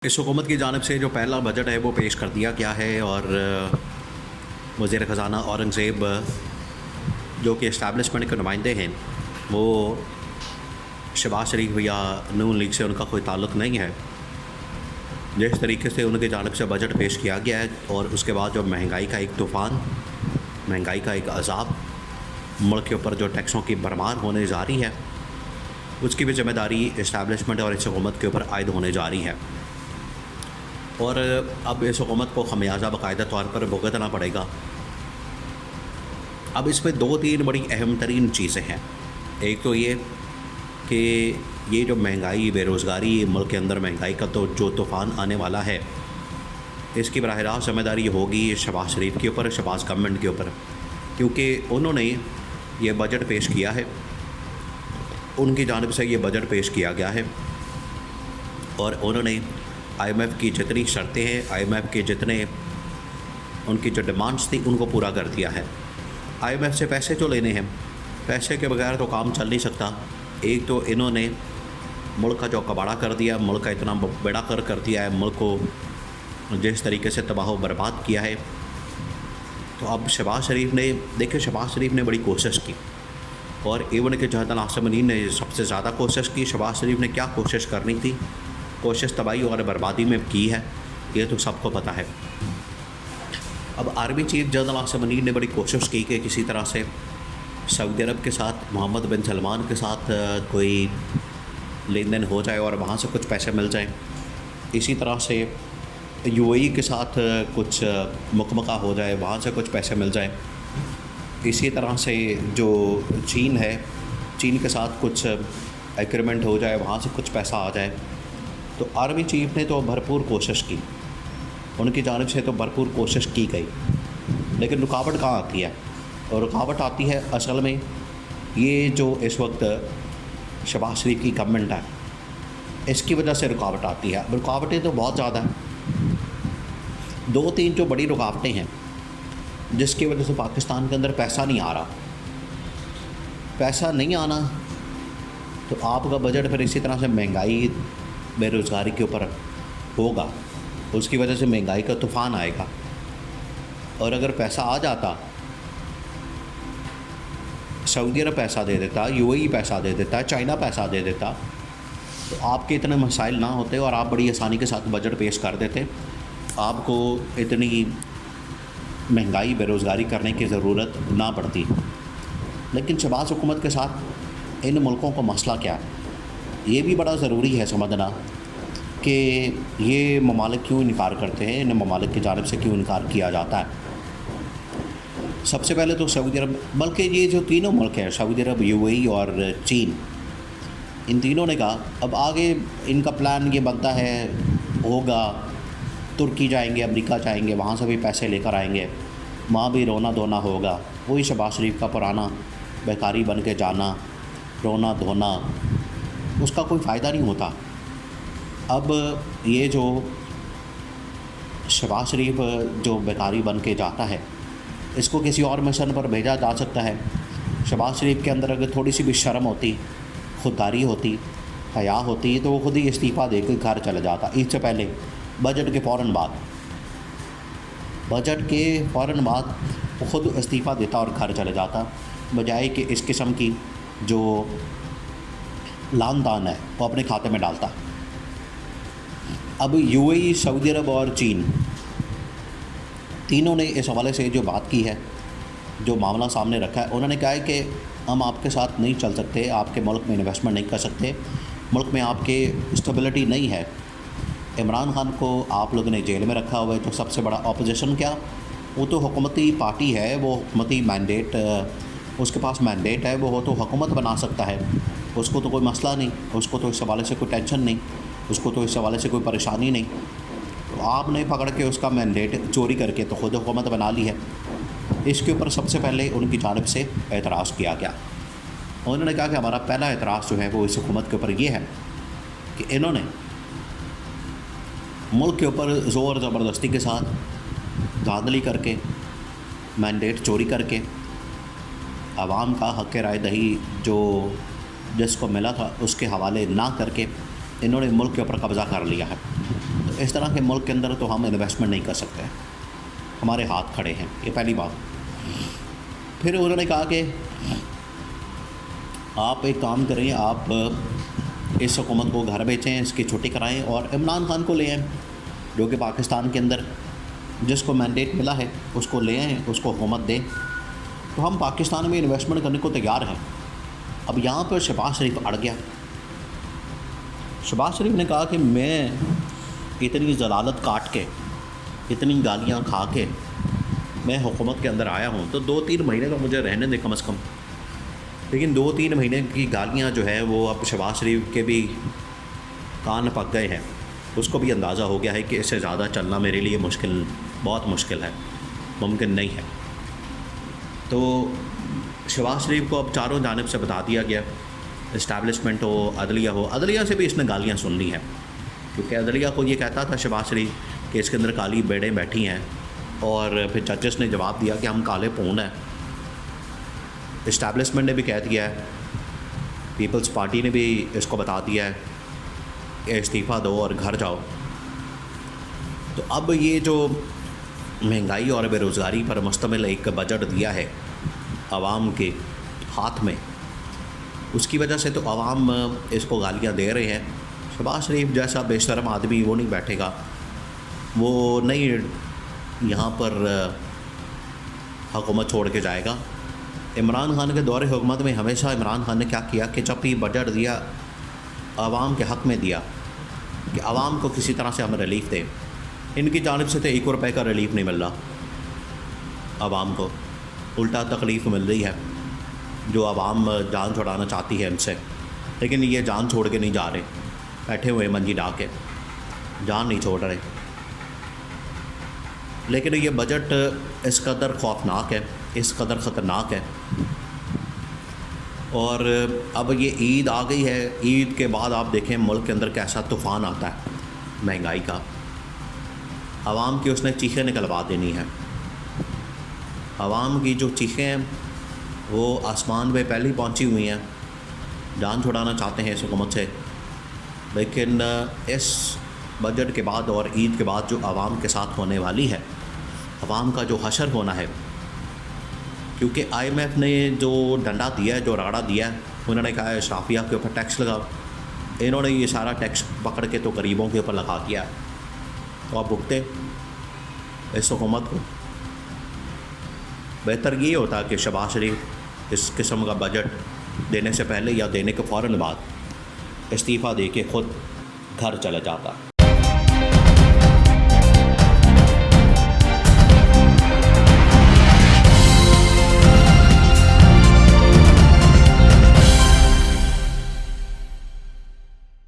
इस हुकूमत की जानिब से जो पहला बजट है वो पेश कर दिया गया है और वज़ीर ख़ज़ाना औरंगज़ेब जो कि इस्टेब्लिशमेंट के नुमाइंदे हैं वो शहबाज शरीफ या नून लीग से उनका कोई ताल्लुक़ नहीं है। जिस तरीके से उनकी जानिब से बजट पेश किया गया है और उसके बाद जो महंगाई का एक तूफ़ान, महंगाई का एक अज़ाब, मुल्क के ऊपर जो टैक्सों की भरमार होने जा रही है, उसकी भी ज़िम्मेदारी इस्टेब्लिशमेंट और इस हुकूमत के ऊपर आयद होने जा रही है। और अब इस हुकूमत को खमियाजा बाकायदा तौर पर भुगतना पड़ेगा। अब इसमें दो तीन बड़ी अहम तरीन चीज़ें हैं। एक तो ये कि ये जो महंगाई, बेरोज़गारी, मुल्क के अंदर महंगाई का तो जो तूफ़ान आने वाला है, इसकी बराह रास्त ज़िम्मेदारी होगी शहबाज शरीफ के ऊपर, शहबाज गवर्नमेंट के ऊपर, क्योंकि उन्होंने ये बजट पेश किया है, उनकी जानिब से ये बजट पेश किया गया है और उन्होंने IMF की जितनी शर्तें हैं, IMF के जितने उनकी जो डिमांड्स थी उनको पूरा कर दिया है। IMF से पैसे जो लेने हैं, पैसे के बगैर तो काम चल नहीं सकता। एक तो इन्होंने मुल्क का जो कबाड़ा कर दिया, मुल्क का इतना बेड़ा कर दिया है, मुल्क को जिस तरीके से तबाह बर्बाद किया है। तो अब शहबाज शरीफ ने, देखिए शहबाज शरीफ ने बड़ी कोशिश की और एवन के जहतन आसमनी ने सबसे ज़्यादा कोशिश की। शहबाज शरीफ ने क्या कोशिश करनी थी, कोशिश तबाही और बर्बादी में की है, ये तो सबको पता है। अब army chief general Asim Munir ने बड़ी कोशिश की कि किसी तरह से सऊदी अरब के साथ, मोहम्मद बिन सलमान के साथ कोई लेन देन हो जाए और वहाँ से कुछ पैसे मिल जाएं। इसी तरह से UAE के साथ कुछ मुकमका हो जाए, वहाँ से कुछ पैसे मिल जाएं। इसी तरह से जो चीन है, चीन के साथ कुछ एग्रीमेंट हो जाए, वहाँ से कुछ पैसा आ जाए। तो आर्मी चीफ ने तो भरपूर कोशिश की, उनकी जानिब से तो भरपूर कोशिश की गई, लेकिन रुकावट कहाँ आती है? और रुकावट आती है असल में ये जो इस वक्त शहबाज शरीफ की गवर्नमेंट है, इसकी वजह से रुकावट आती है। रुकावटें तो बहुत ज़्यादा हैं, दो तीन जो बड़ी रुकावटें हैं जिसकी वजह से पाकिस्तान के अंदर पैसा नहीं आ रहा। पैसा नहीं आना तो आपका बजट फिर इसी तरह से महंगाई, बेरोज़गारी के ऊपर होगा, उसकी वजह से महंगाई का तूफ़ान आएगा। और अगर पैसा आ जाता, सऊदी अरब पैसा दे देता, UAE पैसा दे देता, चाइना पैसा दे देता, तो आपके इतने मसाइल ना होते और आप बड़ी आसानी के साथ बजट पेश कर देते। आपको इतनी महंगाई, बेरोज़गारी करने की ज़रूरत ना पड़ती। लेकिन शहबाज हुकूमत के साथ इन मुल्कों का मसला क्या है, ये भी बड़ा ज़रूरी है समझना कि ये ममालिक क्यों इनकार करते हैं, इन ममालिक की जानिब से क्यों इनकार किया जाता है। सबसे पहले तो सऊदी अरब, बल्कि ये जो तीनों मुल्क हैं, सऊदी अरब, UAE और चीन, इन तीनों ने कहा अब आगे इनका प्लान ये बनता है, होगा तुर्की जाएंगे, अमेरिका जाएंगे, वहाँ से भी पैसे लेकर आएंगे, वहाँ भी रोना धोना होगा। वही शहबाज शरीफ का पुराना बेकारी बन के जाना, रोना धोना, उसका कोई फ़ायदा नहीं होता। अब ये जो शहबाज शरीफ जो बेकारी बन के जाता है, इसको किसी और मिशन पर भेजा जा सकता है। शहबाज शरीफ के अंदर अगर थोड़ी सी भी शर्म होती, खुददारी होती, हया होती, तो वो खुद ही इस्तीफ़ा देकर घर चला जाता। इससे पहले बजट के फ़ौरन बाद, बजट के फ़ौरन बाद वो खुद इस्तीफ़ा देता और घर चला जाता, बजाय कि इस किस्म की जो लान तान है वो अपने खाते में डालता। अब UAE, सऊदी अरब और चीन, तीनों ने इस हवाले से जो बात की है, जो मामला सामने रखा है, उन्होंने कहा है कि हम आपके साथ नहीं चल सकते, आपके मुल्क में इन्वेस्टमेंट नहीं कर सकते, मुल्क में आपके स्टेबिलिटी नहीं है। इमरान खान को आप लोगों ने जेल में रखा हुआ है, तो सबसे बड़ा अपोजिशन क्या, वो तो हुकूमती पार्टी है, वो हुकूमती मैंडेट, उसके पास मैंडेट है, वो तो हुकूमत बना सकता है, उसको तो कोई मसला नहीं, उसको तो इस हवाले से कोई टेंशन नहीं, उसको तो इस हवाले से कोई परेशानी नहीं। तो आपने पकड़ के उसका मैंडेट चोरी करके तो खुद हुकूमत बना ली है। इसके ऊपर सबसे पहले उनकी जानिब से एतराज़ किया गया। उन्होंने कहा कि हमारा पहला एतराज़ जो है वो इस हुकूमत के ऊपर ये है कि इन्होंने मुल्क के ऊपर ज़ोर ज़बरदस्ती के साथ धांधली करके, मैंडेट चोरी करके, आवाम का हक़ राय दही जो जिसको मिला था उसके हवाले ना करके इन्होंने मुल्क के ऊपर कब्ज़ा कर लिया है। तो इस तरह के मुल्क के अंदर तो हम इन्वेस्टमेंट नहीं कर सकते, हमारे हाथ खड़े हैं, ये पहली बात। फिर उन्होंने कहा कि आप एक काम करें, आप इस हुकूमत को घर भेजें, इसकी छुट्टी कराएं और इमरान खान को ले आएँ, जो कि पाकिस्तान के अंदर जिसको मैंडेट मिला है उसको ले आएँ, उसको हुकूमत दें, तो हम पाकिस्तान में इन्वेस्टमेंट करने को तैयार हैं। अब यहाँ पर शहबाज शरीफ अड़ गया। शहबाज शरीफ ने कहा कि मैं इतनी जलालत काट के, इतनी गालियाँ खा के मैं हुकूमत के अंदर आया हूँ, तो 2-3 महीने तो मुझे रहने दें कम से कम। लेकिन 2-3 महीने की गालियाँ जो है वो अब शहबाज शरीफ के भी कान पक गए हैं, उसको भी अंदाज़ा हो गया है कि इससे ज़्यादा चलना मेरे लिए मुश्किल, बहुत मुश्किल है, मुमकिन नहीं है। तो शहबाज शरीफ को अब चारों जानिब से बता दिया गया, इस्टेब्लिशमेंट हो, अदलिया से भी इसने गालियाँ सुन ली हैं, क्योंकि अदलिया को ये कहता था शहबाज शरीफ कि इसके अंदर काली बेड़ें बैठी हैं, और फिर जजेस ने जवाब दिया कि हम काले पून हैं। इस्टेब्लिशमेंट ने भी कह दिया है, पीपल्स पार्टी ने भी इसको बता दिया है कि इस्तीफ़ा दो और घर जाओ। तो अब ये जो महंगाई और बेरोज़गारी पर मुश्तमिल एक बजट दिया है आवाम के हाथ में, उसकी वजह से तो आवाम इसको गालियाँ दे रहे हैं। शहबाज शरीफ जैसा बेशर्म आदमी वो नहीं बैठेगा, वो नहीं यहाँ पर हुकूमत छोड़ के जाएगा। इमरान खान के दौरे हुकूमत में हमेशा इमरान खान ने क्या किया कि जब भी बजट दिया आवाम के हक़ में दिया कि आवाम को किसी तरह से हम रिलीफ़ दें। इनकी जानिब से तो 1 रुपये का रिलीफ़ नहीं मिल रहा आवाम को, उल्टा तकलीफ़ मिल रही है, जो आवाम जान छुड़ाना चाहती है इनसे, लेकिन ये जान छोड़ के नहीं जा रहे, बैठे हुए मंजी डा के जान नहीं छोड़ रहे। लेकिन ये बजट इस कदर खौफनाक है, इस कदर ख़तरनाक है। और अब ये ईद आ गई है, ईद के बाद आप देखें मुल्क के अंदर कैसा तूफ़ान आता है महंगाई का। आवाम की उसने चीखें निकलवा देनी है। आवाम की जो चीखें हैं वो आसमान पे पहले ही पहुंची हुई हैं, जान छुड़ाना चाहते हैं इस हुकूमत से। लेकिन इस बजट के बाद और ईद के बाद जो आवाम के साथ होने वाली है, आवाम का जो हशर होना है, क्योंकि IMF ने जो डंडा दिया है, जो राड़ा दिया है, उन्होंने कहा है शराफिया के ऊपर टैक्स लगाओ। इन्होंने ये सारा टैक्स पकड़ के तो गरीबों के ऊपर लगा दिया, तो आप भुगते इस हुकूमत को। बेहतर ये होता कि शहबाज शरीफ इस किस्म का बजट देने से पहले या देने के फ़ौरन बाद इस्तीफ़ा दे के ख़ुद घर चला जाता।